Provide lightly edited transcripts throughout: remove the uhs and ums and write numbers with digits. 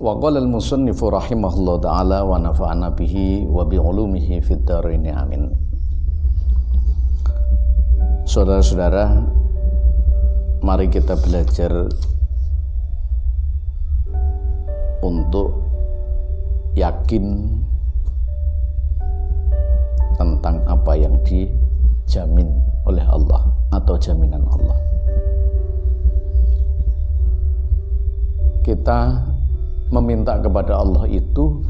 Wa qala al-musannifu rahimahullah ta'ala wa nafa'ana bihi wa bi'ulumihi fid dharain amin. Saudara-saudara, mari kita belajar untuk yakin tentang apa yang dijamin oleh Allah atau jaminan Allah. Kita meminta kepada Allah itu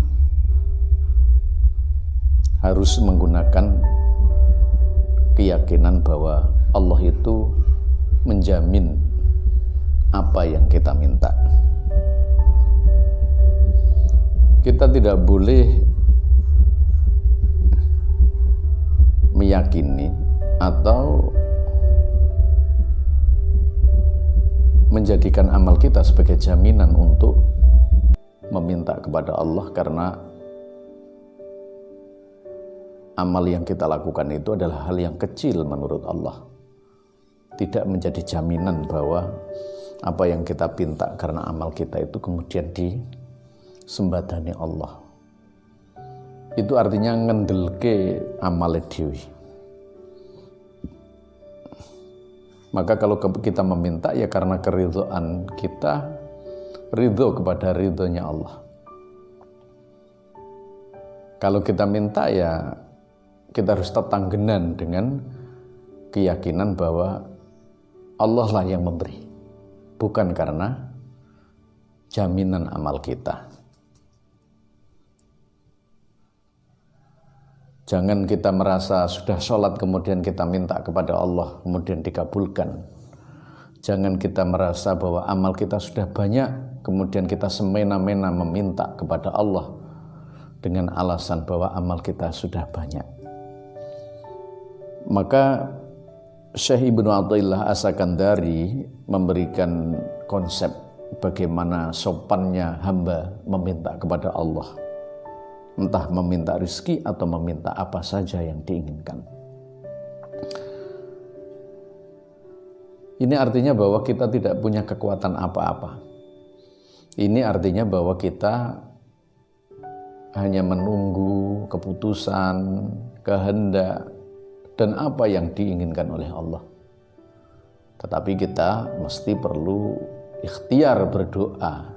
harus menggunakan keyakinan bahwa Allah itu menjamin apa yang kita minta. Kita tidak boleh meyakini atau menjadikan amal kita sebagai jaminan untuk meminta kepada Allah, karena amal yang kita lakukan itu adalah hal yang kecil menurut Allah. Tidak menjadi jaminan bahwa apa yang kita pinta karena amal kita itu kemudian disembadani Allah. Itu artinya ngendelke amale dhewe. Maka kalau kita meminta ya karena keridhaan kita, ridho kepada ridhonya Allah. Kalau kita minta ya kita harus tetanggenan dengan keyakinan bahwa Allah lah yang memberi, bukan karena jaminan amal kita. Jangan kita merasa sudah sholat kemudian kita minta kepada Allah kemudian dikabulkan. Jangan kita merasa bahwa amal kita sudah banyak kemudian kita semena-mena meminta kepada Allah dengan alasan bahwa amal kita sudah banyak. Maka Syekh Ibnu Athaillah As-Sakandari memberikan konsep bagaimana sopannya hamba meminta kepada Allah, entah meminta rezeki atau meminta apa saja yang diinginkan. Ini artinya bahwa kita tidak punya kekuatan apa-apa. Ini artinya bahwa kita hanya menunggu keputusan, kehendak, dan apa yang diinginkan oleh Allah. Tetapi kita mesti perlu ikhtiar berdoa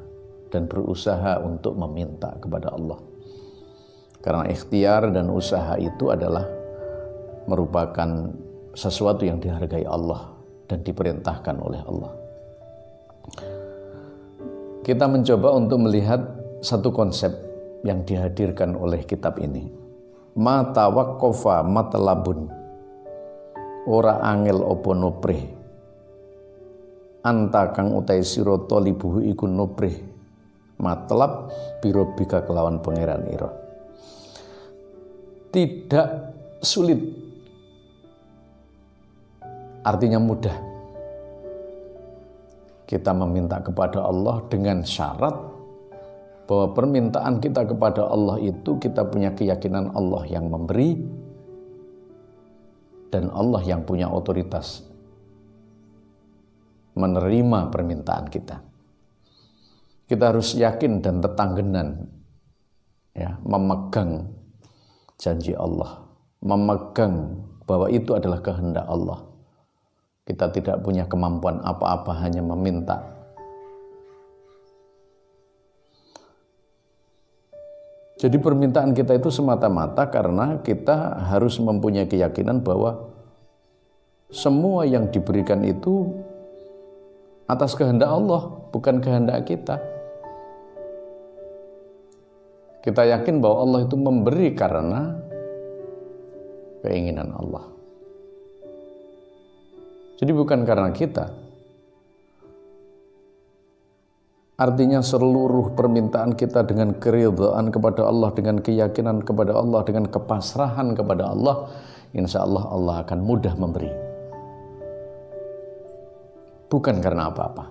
dan berusaha untuk meminta kepada Allah. Karena ikhtiar dan usaha itu adalah merupakan sesuatu yang dihargai Allah dan diperintahkan oleh Allah. Kita mencoba untuk melihat satu konsep yang dihadirkan oleh kitab ini. Ma tawaqqafa matlabun, ora angel opo noprih, anta kang utai sira talibuhu iku noprih matlab birobika kelawan pangeran ira. Tidak sulit, artinya mudah. Kita meminta kepada Allah dengan syarat bahwa permintaan kita kepada Allah itu kita punya keyakinan Allah yang memberi dan Allah yang punya otoritas menerima permintaan kita. Kita harus yakin dan tetanggenan, ya, memegang janji Allah, memegang bahwa itu adalah kehendak Allah. Kita tidak punya kemampuan apa-apa, hanya meminta. Jadi permintaan kita itu semata-mata karena kita harus mempunyai keyakinan bahwa semua yang diberikan itu atas kehendak Allah, bukan kehendak kita. Kita yakin bahwa Allah itu memberi karena keinginan Allah. Jadi bukan karena kita. Artinya seluruh permintaan kita dengan keridhaan kepada Allah, dengan keyakinan kepada Allah, dengan kepasrahan kepada Allah, insya Allah Allah akan mudah memberi. Bukan karena apa-apa.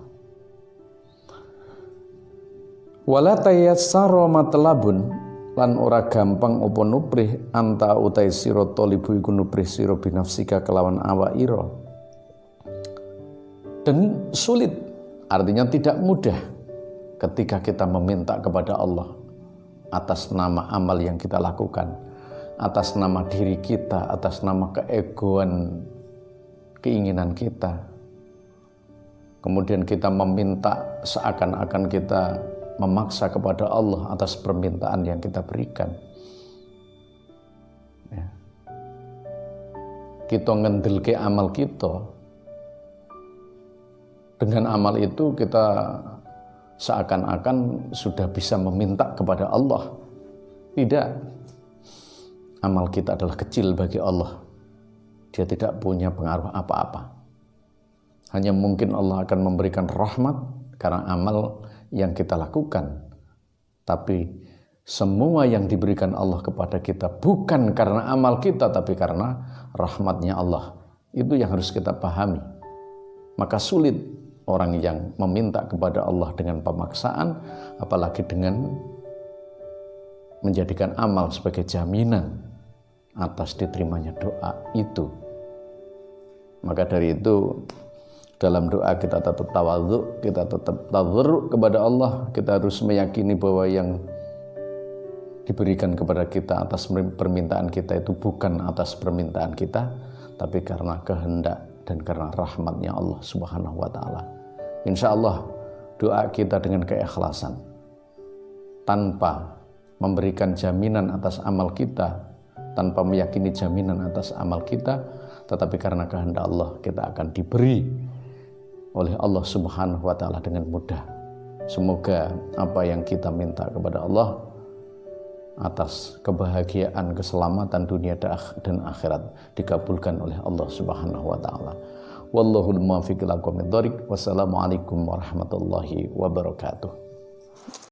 Wala tayassara matlabun, lan ora gampang apa nuprih anta utai sira talibu iku nuprih sira binafsika kelawan awak ira. Dan sulit, artinya tidak mudah. ketika kita meminta kepada Allah atas nama amal yang kita lakukan, atas nama diri kita, atas nama keegoan keinginan kita, kemudian kita meminta seakan-akan kita memaksa kepada Allah atas permintaan yang kita berikan. Ya. Kita ngendelke amal kita. Dengan amal itu kita seakan-akan sudah bisa meminta kepada Allah. Tidak. Amal kita adalah kecil bagi Allah. Dia tidak punya pengaruh apa-apa. Hanya mungkin Allah akan memberikan rahmat karena amal yang kita lakukan. Tapi semua yang diberikan Allah kepada kita bukan karena amal kita, tapi karena rahmatnya Allah. Itu yang harus kita pahami. Maka sulit orang yang meminta kepada Allah dengan pemaksaan, apalagi dengan menjadikan amal sebagai jaminan atas diterimanya doa itu. Maka dari itu, dalam doa kita tetap tawadhu, kita tetap tadharru kepada Allah. Kita harus meyakini bahwa yang diberikan kepada kita atas permintaan kita itu bukan atas permintaan kita, tapi karena kehendak dan karena rahmatnya Allah Subhanahu wa ta'ala. Insya Allah doa kita dengan keikhlasan, tanpa memberikan jaminan atas amal kita, tanpa meyakini jaminan atas amal kita, tetapi karena kehendak Allah, kita akan diberi oleh Allah Subhanahu wa ta'ala dengan mudah. Semoga apa yang kita minta kepada Allah atas kebahagiaan, keselamatan dunia dan akhirat dikabulkan oleh Allah Subhanahu wa ta'ala. Wallahul muwaffiq ila aqwamit thoriq. Wassalamualaikum warahmatullahi wabarakatuh.